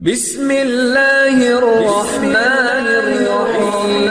بسم اللہ الرحمن الرحیم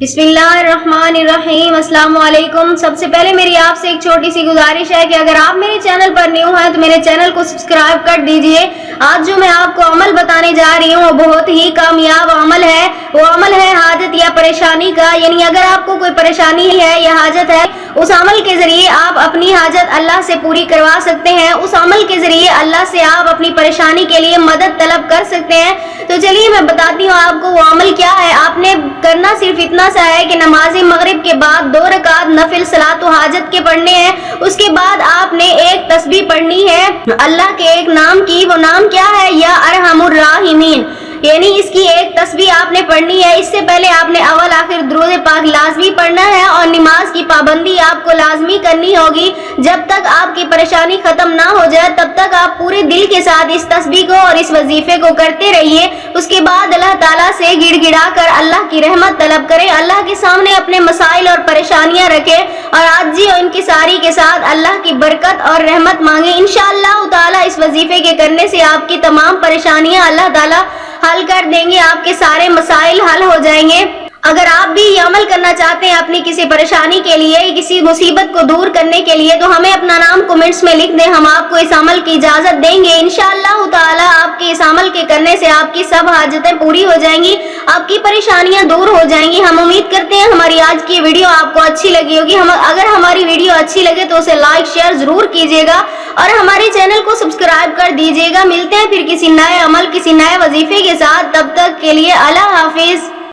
بسم اللہ الرحمن الرحیم۔ السلام علیکم۔ سب سے پہلے میری آپ سے ایک چھوٹی سی گزارش ہے کہ اگر آپ میرے چینل پر نیو ہیں تو میرے چینل کو سبسکرائب کر دیجئے۔ آج جو میں آپ کو عمل بتانے جا رہی ہوں وہ بہت ہی کامیاب عمل ہے۔ وہ عمل ہے حاجت یا پریشانی کا، یعنی اگر آپ کو کوئی پریشانی ہے یا حاجت ہے، اس عمل کے ذریعے آپ اپنی حاجت اللہ سے پوری کروا سکتے ہیں۔ اس عمل کے ذریعے اللہ سے آپ اپنی پریشانی کے لیے مدد طلب کر سکتے ہیں۔ تو چلیے میں بتاتی ہوں آپ کو وہ عمل کیا ہے۔ آپ نے کرنا صرف اتنا سا ہے کہ نماز مغرب کے بعد 2 رکعت نفل صلاۃ و حاجت کے پڑھنے ہیں۔ اس کے بعد آپ نے ایک تسبیح پڑھنی ہے اللہ کے ایک نام کی۔ وہ نام کیا ہے؟ یا ارحم الراحمین، یعنی اس کی ایک تسبیح آپ نے پڑھنی ہے۔ اس سے پہلے آپ نے اول آخر درود پاک لازمی پڑھنا ہے، اور نماز کی پابندی آپ کو لازمی کرنی ہوگی۔ جب تک آپ کی پریشانی ختم نہ ہو جائے تب تک آپ پورے دل کے ساتھ اس تسبیح کو اور اس وظیفے کو کرتے رہیے۔ اس کے بعد اللہ تعالیٰ سے گڑ گڑا کر اللہ کی رحمت طلب کریں، اللہ کے سامنے اپنے مسائل اور پریشانیاں رکھیں، اور عاجزی اور انکساری کے ساتھ اللہ کی برکت اور رحمت مانگیں۔ انشاءاللہ تعالیٰ اس وظیفے کے کرنے سے آپ کی تمام پریشانیاں اللہ تعالیٰ حل کر دیں گے، آپ کے سارے مسائل حل ہو جائیں گے۔ اگر آپ بھی یہ عمل کرنا چاہتے ہیں اپنی کسی پریشانی کے لیے، کسی مصیبت کو دور کرنے کے لیے، تو ہمیں اپنا نام کمنٹس میں لکھ دیں، ہم آپ کو اس عمل کی اجازت دیں گے۔ انشاءاللہ تعالیٰ آپ کے اس عمل کے کرنے سے آپ کی سب حاجتیں پوری ہو جائیں گی، آپ کی پریشانیاں دور ہو جائیں گی۔ ہم امید کرتے ہیں ہماری آج کی ویڈیو آپ کو اچھی لگی ہوگی۔ اگر ہماری ویڈیو اچھی لگے تو اسے لائک شیئر ضرور کیجیے گا، اور ہمارے چینل کو سبسکرائب کر دیجیے گا۔ ملتے ہیں پھر کسی نئے عمل، کسی نئے وظیفے کے ساتھ، تب تک کے لیے اللہ حافظ۔